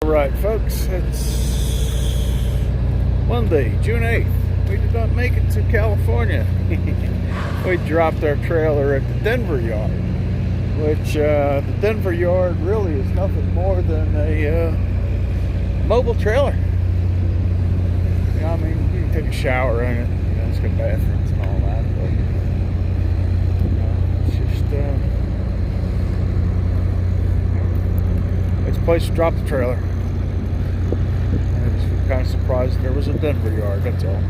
Alright folks, it's Monday, June 8th. We did not make it to California. We dropped our trailer at the Denver yard, which the Denver yard really is nothing more than a mobile trailer. I mean, you can take a shower in it, it's got bathrooms and all that, but it's just it's a place to drop the trailer. I was kind of surprised there was a Denver yard, that's all.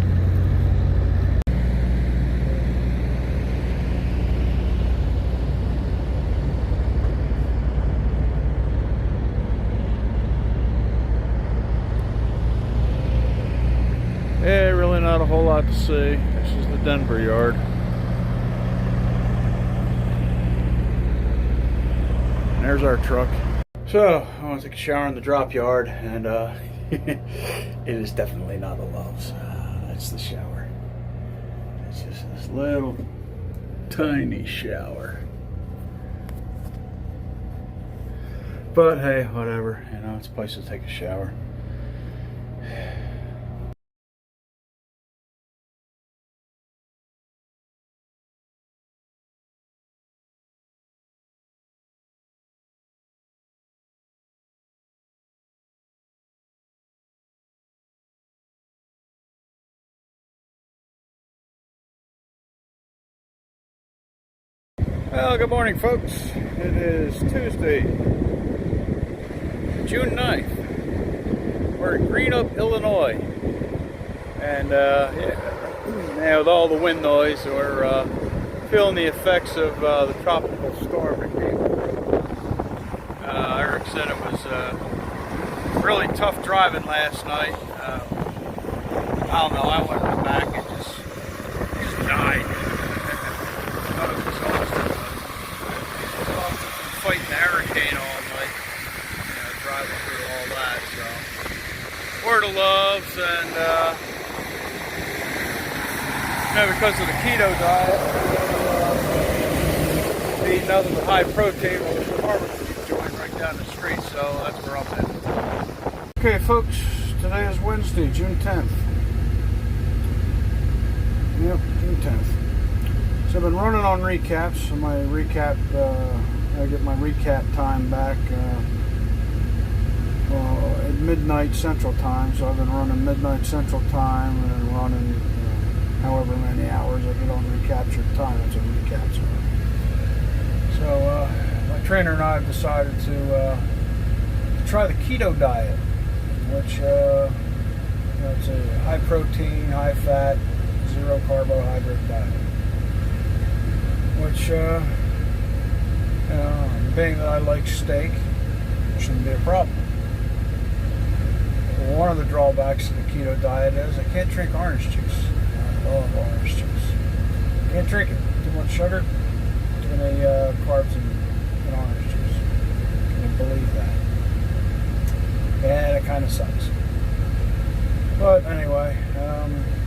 Yeah, really not a whole lot to see. This is the Denver yard. And there's our truck. So, I want to take a shower in the drop yard, and it is definitely not a Love's. That's the shower. It's just this little tiny shower. But hey, whatever. You know, it's a place to take a shower. Well, good morning, folks. It is Tuesday, June 9th. We're in Greenup, Illinois. And, yeah, with all the wind noise, we're feeling the effects of the tropical storm that came. Eric said it was really tough driving last night. I don't know, I went back and just died. Fighting the hurricane all night, driving through all that, so word of loves, and because of the keto diet, eating nothing but high protein. Well, there's a barbecue joint right down the street, so that's where I'm at. Okay folks, today is Wednesday, June 10th. Yep, June 10th. So I've been running on recaps, so my recap, I get my recap time back at midnight Central Time. So I've been running midnight Central Time and running however many hours I get on recaptured time. It's a recap. So my trainer and I have decided to try the keto diet, which it's a high protein, high fat, zero carbohydrate diet. Which being that I like steak, shouldn't be a problem. One of the drawbacks of the keto diet is I can't drink orange juice. I love orange juice. Can't drink it. Too much sugar, too many carbs in orange juice. Can you believe that? Yeah, that kind of sucks. But anyway,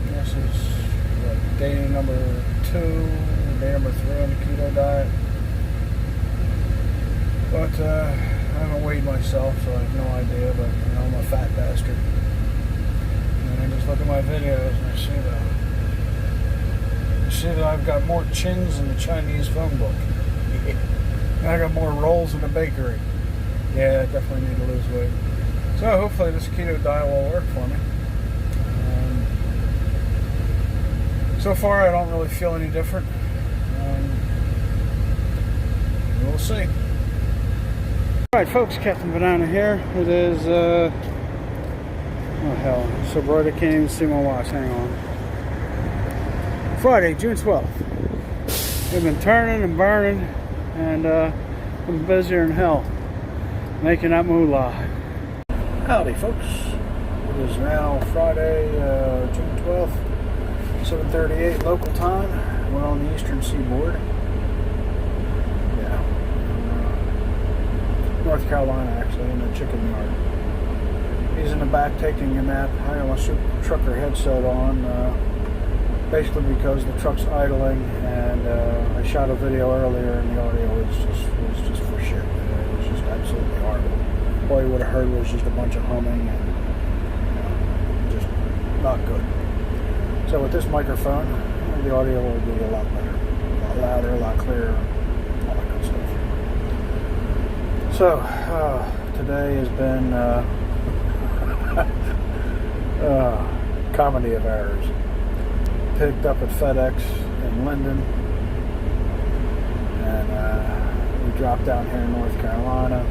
this is day number 2, day number 3 on the keto diet. But I haven't weighed myself, so I have no idea, but I'm a fat bastard. And I just look at my videos and I see that I've got more chins in the Chinese phone book. And I got more rolls in the bakery. Yeah, I definitely need to lose weight. So hopefully this keto diet will work for me. So far I don't really feel any different. We'll see. Alright folks, Captain Banana here. It is, oh hell, so bright I can't even see my watch. Hang on. Friday, June 12th. We've been turning and burning, and been busier than hell making that moolah. Howdy folks. It is now Friday, June 12th, 7:38 local time. We're on the eastern seaboard. North Carolina, actually, in a chicken yard. He's in the back taking a nap. I got my super trucker headset on, basically because the truck's idling, and I shot a video earlier, and the audio was just for shit. It was just absolutely horrible. all you would have heard was just a bunch of humming and just not good. So with this microphone, the audio will be a lot better, a lot louder, a lot clearer, all that good stuff. So today has been comedy of errors. Picked up at FedEx in Linden, and we dropped down here in North Carolina.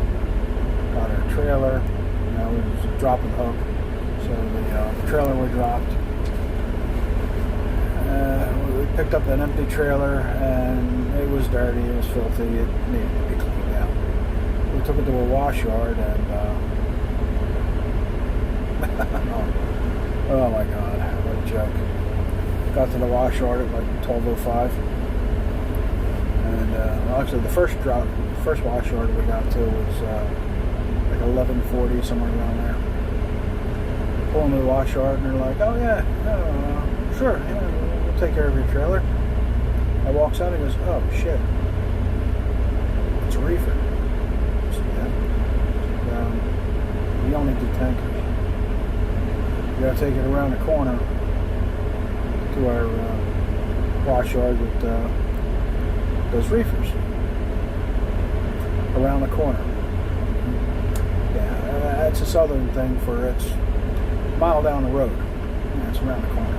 Got our trailer. It was a drop and hook, so the trailer we dropped. We picked up an empty trailer, and it was dirty. It was filthy. It needed to be cleaned out. We took it to a wash yard, and oh my God, what a joke! Got to the wash yard at like 12:05, and well, actually the first wash yard we got to was like 11:40, somewhere around there. Pull into the wash yard, and they're like, "Oh yeah, sure, yeah, we'll take care of your trailer." I walks out and goes, "Oh shit, it's a reefer." I said, "Yeah, we only do tankers. You gotta take it around the corner to our wash yard with those reefers around the corner." Yeah, that's a southern thing for it's a mile down the road. Yeah, it's around the corner.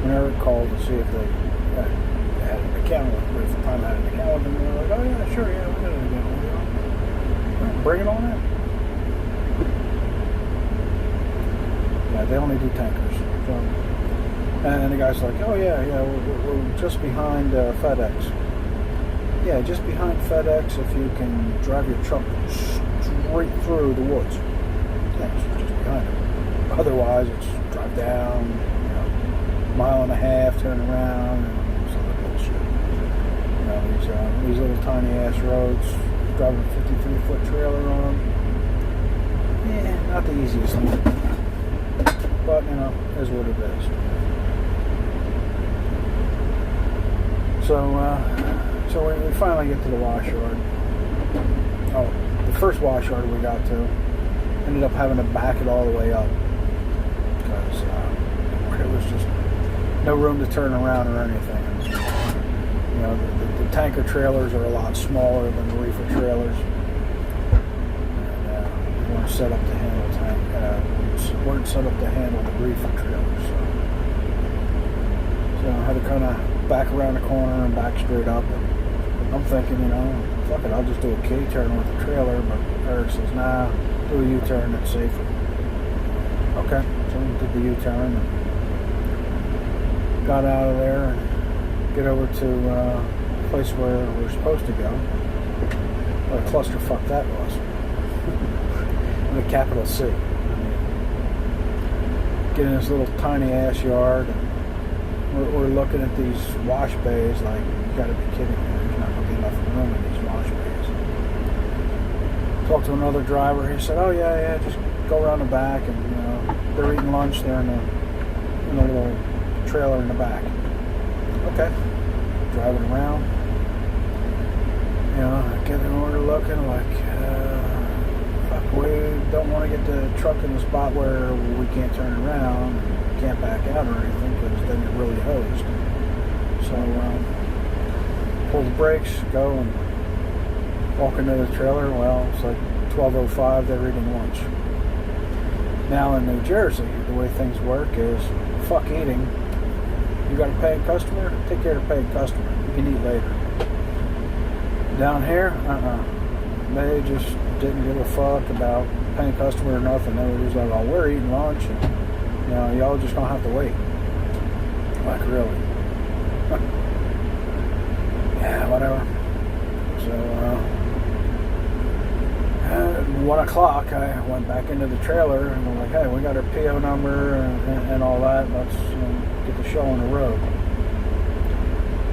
Whenever it called to see if they had an account with them, if the time had an account with them, they were like, "Oh yeah, sure, yeah, we got an account with you. Bring it on in." Yeah, they only do tankers. So, and the guy's like, "Oh yeah, we're just behind FedEx." Yeah, just behind FedEx if you can drive your truck straight through the woods. That's just behind it. Otherwise, it's drive down, mile and a half, turn around, and some other bullshit. These little tiny ass roads, driving a 53-foot trailer on them. Yeah, not the easiest thing to do. But, is what it is. So we finally get to the wash yard. Oh, the first wash yard we got to, ended up having to back it all the way up. Because there was just no room to turn around or anything. The tanker trailers are a lot smaller than the reefer trailers. And we weren't set up to handle weren't set up to handle the reefer trailers. So I had to kind of back around the corner and back straight up. And I'm thinking, fuck it, I'll just do a K-turn with the trailer. But Eric says, nah, do a U-turn, it's safer. Okay, so we did the U-turn and got out of there and get over to the place where we're supposed to go. What a clusterfuck that was. With a capital C. Get in this little tiny ass yard, and we're looking at these wash bays like, you gotta be kidding me, there's not gonna be enough room in these wash bays. Talked to another driver, he said, "Oh yeah, just go around the back, and they're eating lunch, they're in a little trailer in the back." Okay, driving around, we're looking like, we don't want to get the truck in the spot where we can't turn around, can't back out or anything, because then you're really hosed. So pull the brakes, go and walk into the trailer. Well, it's like 12:05, they're eating lunch. Now in New Jersey, the way things work is, fuck eating. You got a paying customer, take care of the paying customer. You can eat later. Down here, they just didn't give a fuck about paying customer or nothing. They were just like, "Oh, we're eating lunch, and y'all just gonna have to wait." Like, really? Yeah, whatever. So at 1 o'clock, I went back into the trailer and I'm like, "Hey, we got our PO number and all that. Let's get the show on the road."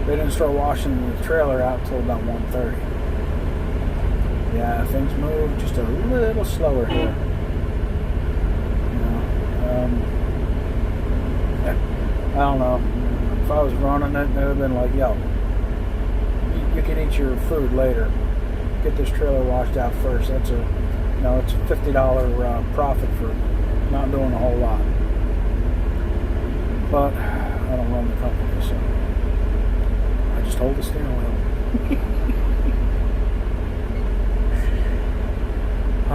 They didn't start washing the trailer out until about 1:30. Yeah, things move just a little slower here. I don't know. If I was running it, they would have been like, "Yo, you can eat your food later. get this trailer washed out first. That's it's a $50 profit for not doing a whole lot. But I don't run the company, so I just hold the steering wheel. I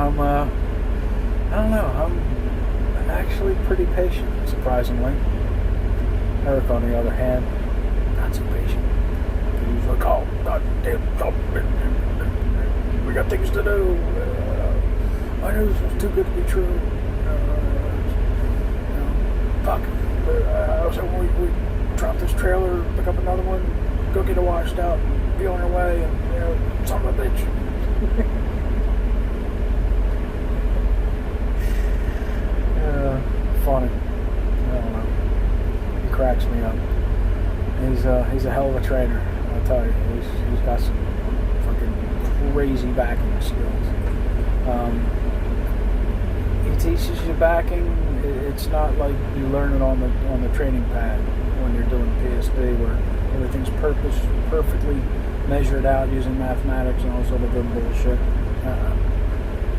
don't know. I'm actually pretty patient, surprisingly. Eric, on the other hand, not so patient. He's like, oh, goddamn, we got things to do. I knew this was too good to be true. Fuck. So we drop this trailer, pick up another one, go get it washed out, and be on our way, and son of a bitch. Funny. I don't know. He cracks me up. He's a hell of a trainer. I'll tell you. He's got some fucking crazy backing skills. He teaches you backing. It's not like you learn it on the training pad when you're doing PSD, where everything's perfectly measured out using mathematics and all sort of good bullshit.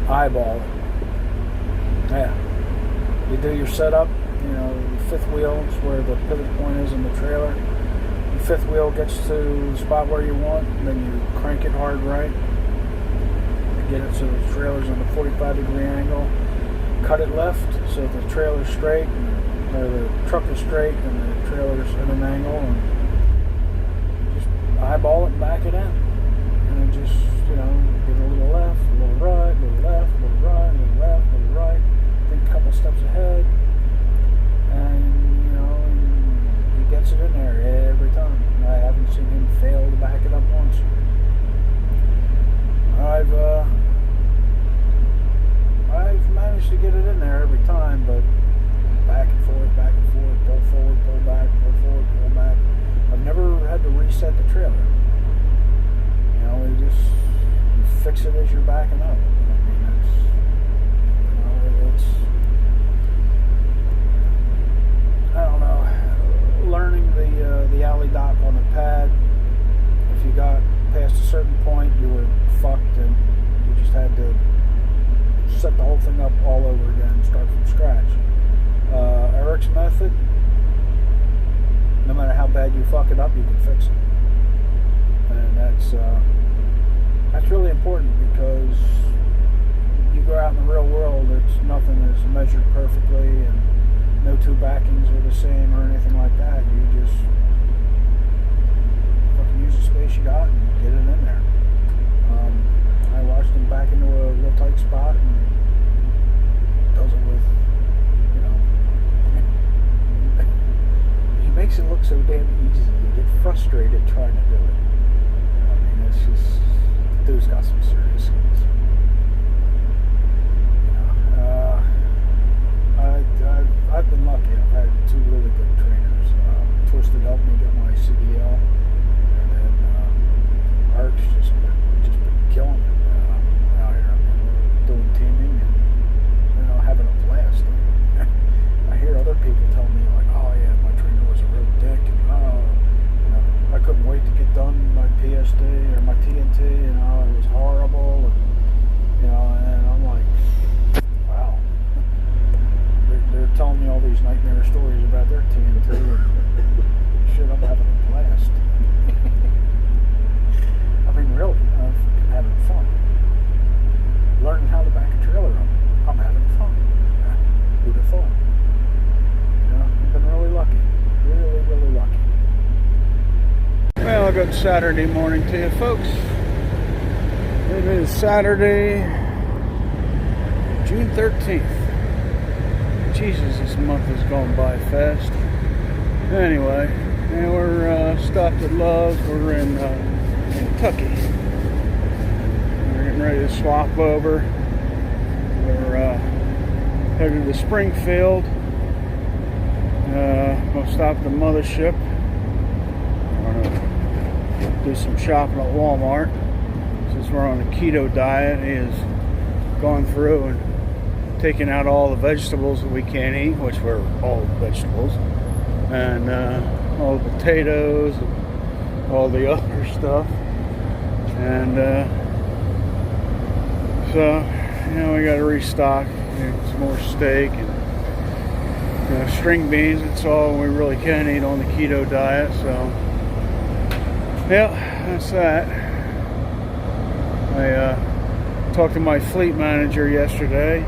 Eyeball it. Yeah. You do your setup, the fifth wheel is where the pivot point is in the trailer. The fifth wheel gets to the spot where you want, and then you crank it hard right. Get it so the trailer's on a 45-degree angle. Cut it left so the trailer's straight, or the truck is straight, and the trailer's at an angle, and just eyeball it and back it in. And then just, give it a little left, a little right, a little left, a little right, a little left, a little right. Think a couple steps ahead, and he gets it in there every time. I haven't seen him fail to back it up once. I've managed to get it in there every time, but back and forth, pull forward, pull back, pull forward, pull back. I've never had to reset the trailer. You fix it as you're backing up. I don't know, learning the alley dock on the pad. If you got past a certain point, you were fucked, and you just had to set the whole thing up all over again, start from scratch. Eric's method, no matter how bad you fuck it up, you can fix it. And that's really important, because you go out in the real world, nothing is measured perfectly, and no two backings are the same or anything like that. You just fucking use the space you got and get it in there. I watched him back into a real tight spot, and does it with, he makes it look so damn easy. You get frustrated trying to do it. It's just, dude's got some serious skills. I've been lucky. I've had two really good trainers. Twisted helped me get my CDL, and then Arch just been killing it out here. We're doing teaming and having a blast. I hear other people tell me like, "Oh yeah, my trainer was a real dick," and I couldn't wait to get done my PSD or my TNT, it was horrible, and I'm like, wow. They're telling me all these nightmare stories about their TNT, and shit, I'm having a blast. Really, I'm having fun. Learning how to back a trailer up, I'm having fun. Who'd have thought? I've been really lucky. Really, really lucky. Well, a good Saturday morning to you, folks. It is Saturday, June 13th. Jesus, this month has gone by fast. Anyway, we're stopped at Love's. We're in Kentucky. We're getting ready to swap over. We're headed to Springfield. We'll stop at the mothership. We're going to do some shopping at Walmart. Since we're on a keto diet, he has gone through and taken out all the vegetables that we can't eat, which were all vegetables, and all the potatoes, and all the other stuff. And So, we got to restock, some more steak and string beans. It's all we really can eat on the keto diet. So, yeah, that's that. I talked to my fleet manager yesterday.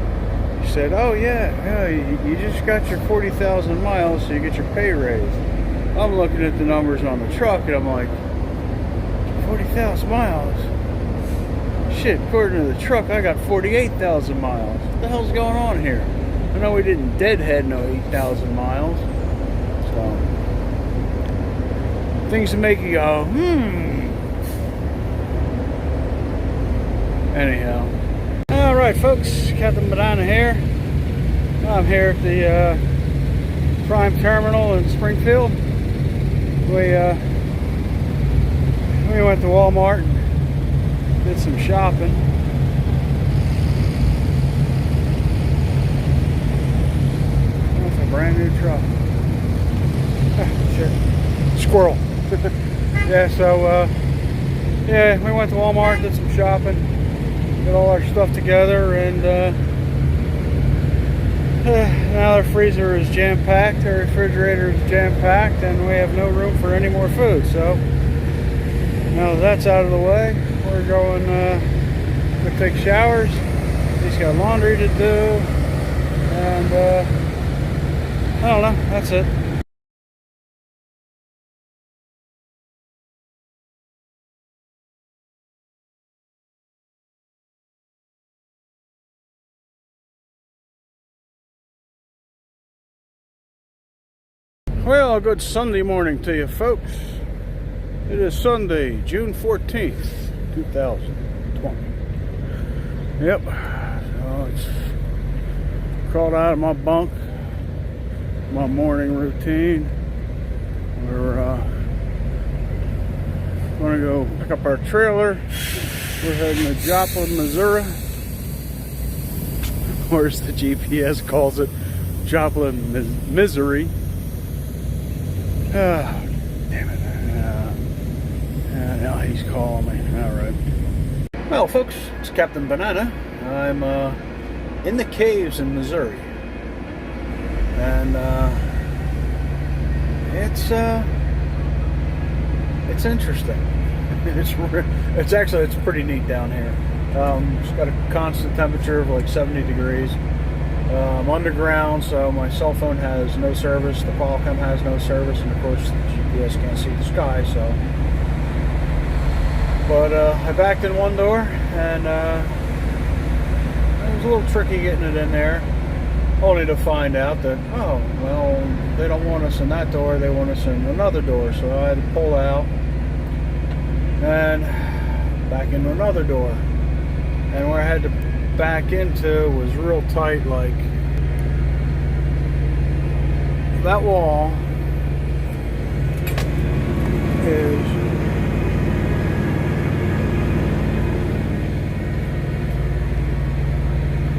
He said, "Oh yeah, you just got your 40,000 miles, so you get your pay raise." I'm looking at the numbers on the truck, and I'm like, 40,000 miles? Shit, according to the truck, I got 48,000 miles. What the hell's going on here? I know we didn't deadhead no 8,000 miles. So, things to make you go, Anyhow. Alright, folks, Captain Banana here. I'm here at the Prime Terminal in Springfield. We went to Walmart and did some shopping. That's a brand new truck. Shit. Squirrel. Yeah, so we went to Walmart, did some shopping, got all our stuff together, and now our freezer is jam-packed, our refrigerator is jam-packed, and we have no room for any more food. So now that that's out of the way, we're going to take showers. He's got laundry to do, and I don't know, that's it. Well, a good Sunday morning to you, folks. It is Sunday, June 14th, 2020. Yep. So it's crawled out of my bunk, my morning routine. We're going to go pick up our trailer. We're heading to Joplin, Missouri. Or as the GPS calls it, Joplin, Missouri. Damn it. Now he's calling me. Alright. Well, folks, it's Captain Banana. I'm in the caves in Missouri. And it's interesting. It's pretty neat down here. It's got a constant temperature of like 70 degrees. I'm underground, so my cell phone has no service, the Qualcomm has no service, and of course the GPS can't see the sky. So, but I backed in one door, and it was a little tricky getting it in there, only to find out that, oh, well, they don't want us in that door, they want us in another door. So I had to pull out and back into another door, and where I had to back into was real tight. Like, that wall is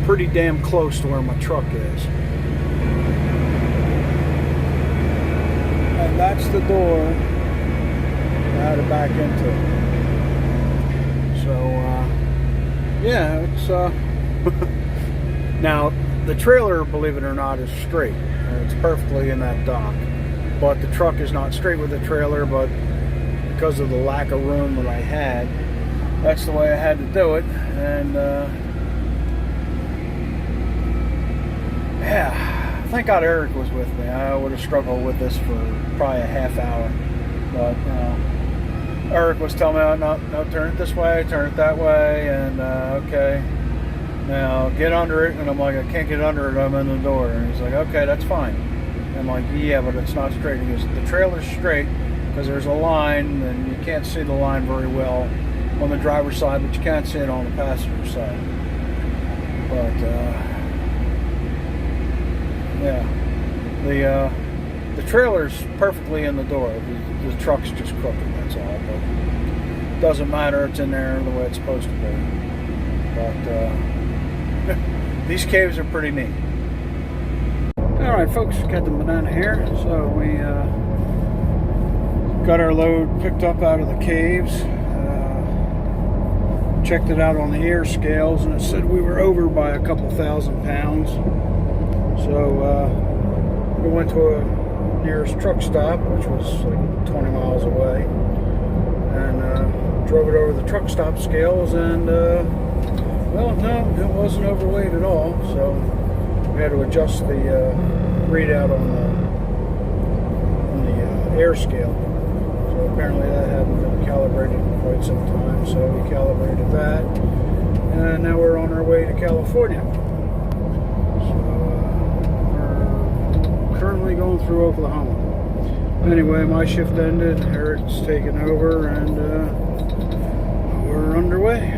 pretty damn close to where my truck is, and that's the door I had to back into. So yeah, it's now the trailer, believe it or not, is straight. It's perfectly in that dock, but the truck is not straight with the trailer. But because of the lack of room that I had, that's the way I had to do it. And yeah, thank God Eric was with me. I would have struggled with this for probably a half hour, but Eric was telling me, no, turn it this way, turn it that way, and okay, now get under it. And I'm like, I can't get under it, I'm in the door. And he's like, okay, that's fine. And I'm like, yeah, but it's not straight. He goes, the trailer's straight because there's a line, and you can't see the line very well on the driver's side, but you can't see it on the passenger side. But yeah, the trailer's perfectly in the door. The truck's just crooked, that's all. But it doesn't matter, it's in there the way it's supposed to be. But these caves are pretty neat. Alright, folks, Captain Banana here. So we got our load picked up out of the caves. checked it out on the air scales, and it said we were over by a couple thousand pounds. So we went to a nearest truck stop, which was like 20 miles away, and drove it over the truck stop scales, and well, no, it wasn't overweight at all. So we had to adjust the readout on the air scale. So apparently that hadn't been calibrated in quite some time, so we calibrated that, and now we're on our way to California. So we're currently going through Oklahoma. Anyway, my shift ended, Eric's taken over, and we're underway.